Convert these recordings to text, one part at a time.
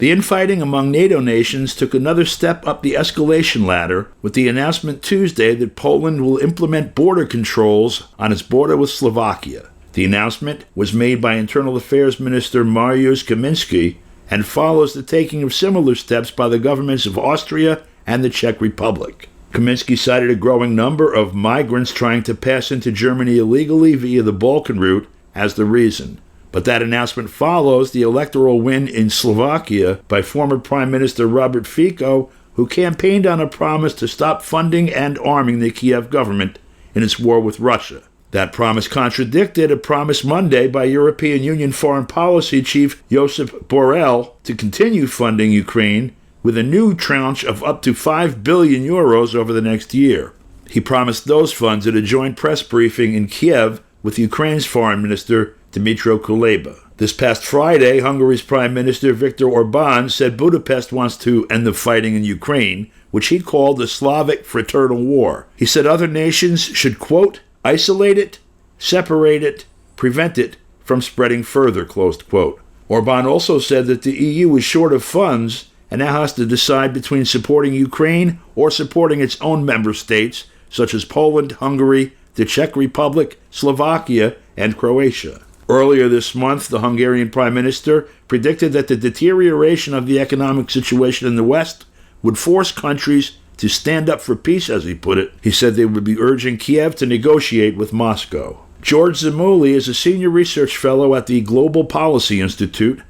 The infighting among NATO nations took another step up the escalation ladder with the announcement Tuesday that Poland will implement border controls on its border with Slovakia. The announcement was made by Internal Affairs Minister Mariusz Kaminski and follows the taking of similar steps by the governments of Austria and the Czech Republic. Kaminski cited a growing number of migrants trying to pass into Germany illegally via the Balkan route as the reason. But that announcement follows the electoral win in Slovakia by former Prime Minister Robert Fico, who campaigned on a promise to stop funding and arming the Kiev government in its war with Russia. That promise contradicted a promise Monday by European Union Foreign Policy Chief Josep Borrell to continue funding Ukraine with a new tranche of up to 5 billion euros over the next year. He promised those funds at a joint press briefing in Kiev with Ukraine's Foreign Minister Dmytro Kuleba. This past Friday, Hungary's Prime Minister Viktor Orbán said Budapest wants to end the fighting in Ukraine, which he called the Slavic Fraternal War. He said other nations should, quote, isolate it, separate it, prevent it from spreading further, closed quote. Orbán also said that the EU is short of funds and now has to decide between supporting Ukraine or supporting its own member states, such as Poland, Hungary, the Czech Republic, Slovakia, and Croatia. Earlier this month, the Hungarian Prime Minister predicted that the deterioration of the economic situation in the West would force countries to stand up for peace, as he put it. He said they would be urging Kiev to negotiate with Moscow. George Szamuely is a senior research fellow at the Global Policy Institute.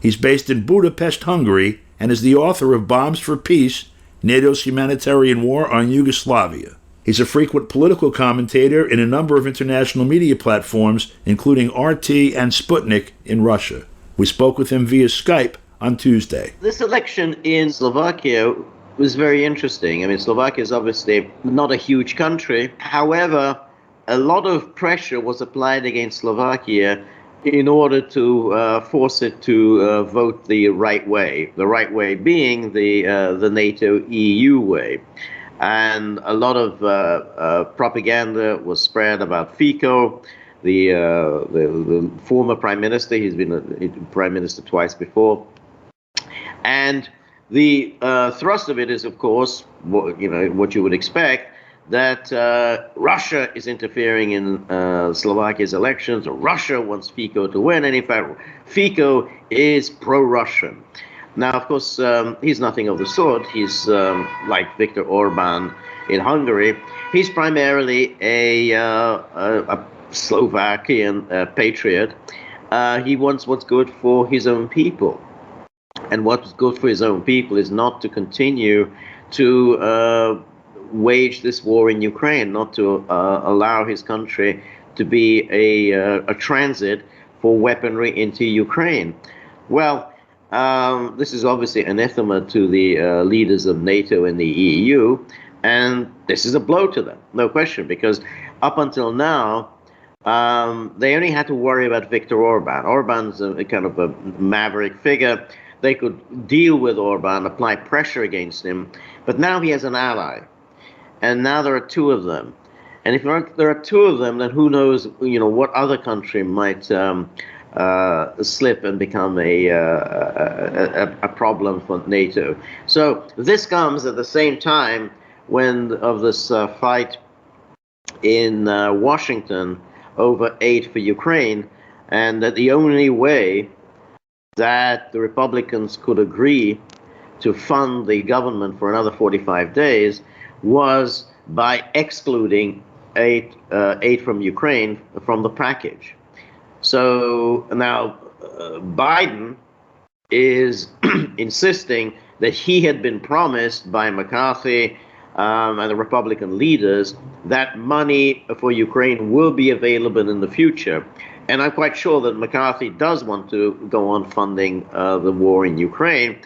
He's based in Budapest, Hungary, and is the author of Bombs for Peace, NATO's Humanitarian War on Yugoslavia. He's a frequent political commentator in a number of international media platforms, including RT and Sputnik in Russia. We spoke with him via Skype on Tuesday. This election in Slovakia was very interesting. I mean, Slovakia is obviously not a huge country. However, a lot of pressure was applied against Slovakia in order to force it to vote the right way being the NATO EU way. And a lot of propaganda was spread about Fico, the former prime minister. He's been a prime minister twice before. And the thrust of it is, of course, what you would expect, that Russia is interfering in Slovakia's elections, or Russia wants Fico to win, and in fact, Fico is pro-Russian. Now, of course, he's nothing of the sort. He's like Viktor Orbán in Hungary. He's primarily a Slovakian patriot. He wants what's good for his own people. And what's good for his own people is not to continue to wage this war in Ukraine, not to allow his country to be a transit for weaponry into Ukraine. Well, this is obviously anathema to the leaders of NATO and the EU, and this is a blow to them, no question, because up until now, they only had to worry about Viktor Orbán. Orbán's a kind of a maverick figure. They could deal with Orbán, apply pressure against him, but now he has an ally. And now there are two of them. And if there are two of them, then who knows, what other country might slip and become a problem for NATO. So this comes at the same time of this fight in Washington over aid for Ukraine, and that the only way that the Republicans could agree to fund the government for another 45 days was by excluding aid from Ukraine from the package. So now Biden is insisting that he had been promised by McCarthy and the Republican leaders that money for Ukraine will be available in the future. And I'm quite sure that McCarthy does want to go on funding the war in Ukraine,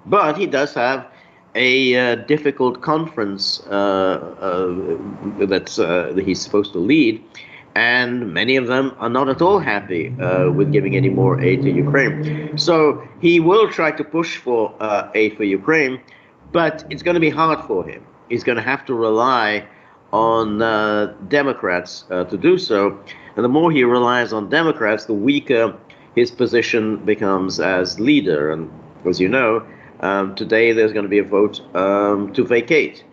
but he does have a difficult conference that he's supposed to lead, and many of them are not at all happy with giving any more aid to Ukraine. So he will try to push for aid for Ukraine, but it's going to be hard for him. He's going to have to rely on Democrats to do so, and the more he relies on Democrats, the weaker his position becomes as leader. And as you know, today there's going to be a vote to vacate,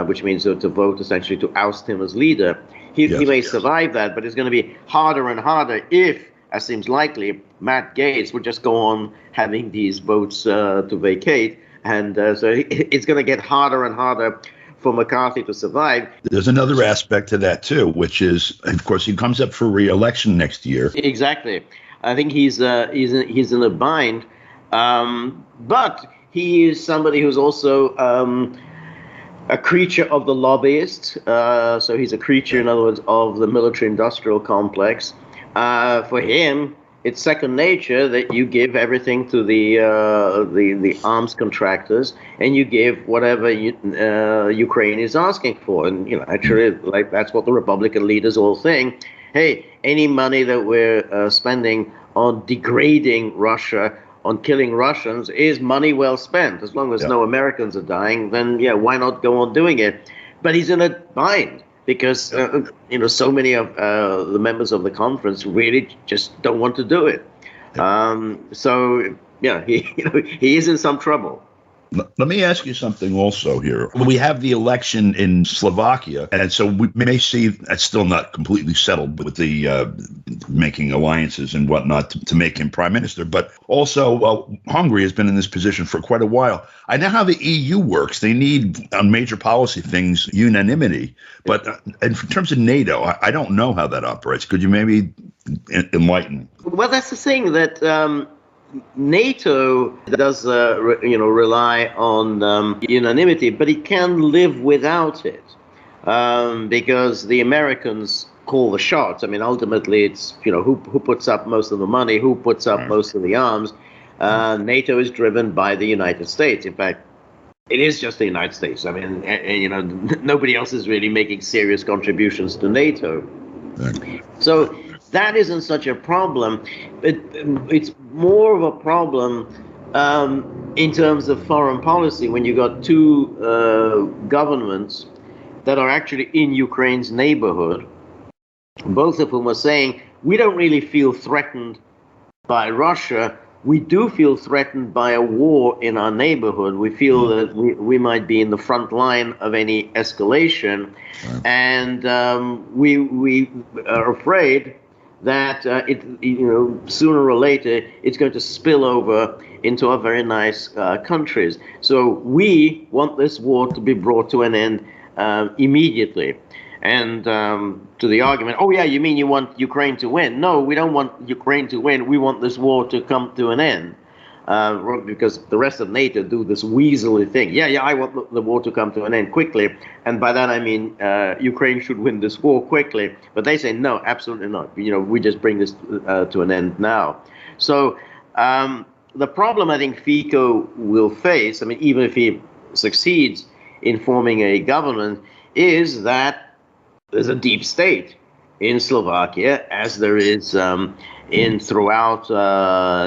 which means to vote essentially to oust him as leader. He may survive that, but it's going to be harder and harder if, as seems likely, Matt Gaetz would just go on having these votes to vacate. And so it's going to get harder and harder for McCarthy to survive. There's another aspect to that, too, which is, of course, he comes up for re-election next year. Exactly. I think he's in a bind. But he is somebody who's also a creature of the lobbyists. So he's a creature, in other words, of the military-industrial complex. For him, it's second nature that you give everything to the arms contractors, and you give whatever Ukraine is asking for. And actually, like that's what the Republican leaders all think. Hey, any money that we're spending on degrading Russia, on killing Russians, is money well spent. As long as no Americans are dying, then why not go on doing it? But he's in a bind because so many of the members of the conference really just don't want to do it. So he is in some trouble. Let me ask you something also here. We have the election in Slovakia, and so we may see that's still not completely settled with the making alliances and whatnot to make him prime minister. But also, Hungary has been in this position for quite a while. I know how the EU works. They need, on major policy things, unanimity. But in terms of NATO, I don't know how that operates. Could you maybe enlighten? Well, that's the thing that NATO does, rely on unanimity, but it can live without it because the Americans call the shots. I mean, ultimately, it's who puts up most of the money, who puts up most of the arms. NATO is driven by the United States. In fact, it is just the United States. I mean, nobody else is really making serious contributions to NATO. So that isn't such a problem. It's more of a problem in terms of foreign policy when you got two governments that are actually in Ukraine's neighborhood, both of whom are saying, we don't really feel threatened by Russia. We do feel threatened by a war in our neighborhood. We feel that we might be in the front line of any escalation. And we are afraid that sooner or later it's going to spill over into our very nice countries. So we want this war to be brought to an end immediately. And to the argument, you mean you want Ukraine to win? No, we don't want Ukraine to win. We want this war to come to an end. Because the rest of NATO do this weaselly thing. I want the war to come to an end quickly. And by that I mean Ukraine should win this war quickly. But they say, no, absolutely not. We just bring this to an end now. So the problem I think Fico will face, I mean, even if he succeeds in forming a government, is that there's a deep state in Slovakia, as there is in throughout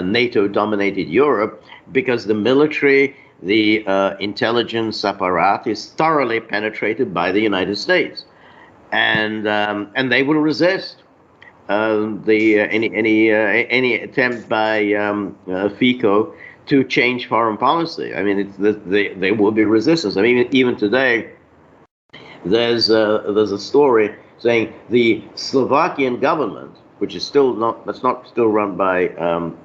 NATO-dominated Europe, because the military, the intelligence apparatus is thoroughly penetrated by the United States, and they will resist any attempt by Fico to change foreign policy. I mean, there will be resistance. I mean, even today, there's a story saying the Slovakian government, which is that's not still run by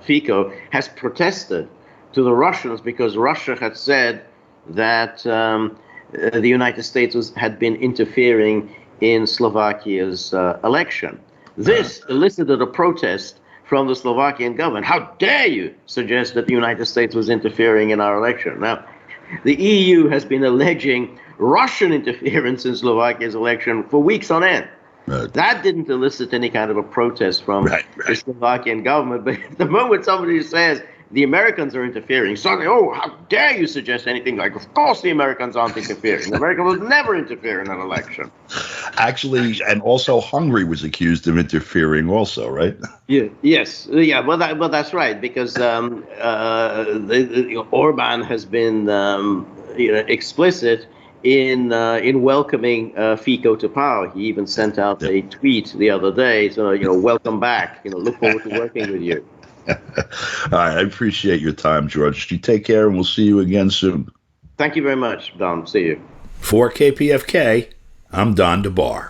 Fico, has protested to the Russians because Russia had said that the United States had been interfering in Slovakia's election. This elicited a protest from the Slovakian government. How dare you suggest that the United States was interfering in our election? Now, the EU has been alleging Russian interference in Slovakia's election for weeks on end. That didn't elicit any kind of a protest from the Slovakian government. But the moment somebody says the Americans are interfering, suddenly, how dare you suggest anything like, of course the Americans aren't interfering. The Americans would never interfere in an election. Actually, and also Hungary was accused of interfering also, right? Yes. Well, that's right, because Orban has been explicit in welcoming Fico to power. He even sent out a tweet the other day, welcome back, look forward to working with you. All right, I appreciate your time, George. You take care, and we'll see you again soon. Thank you very much, Don. See you. For KPFK, I'm Don DeBar.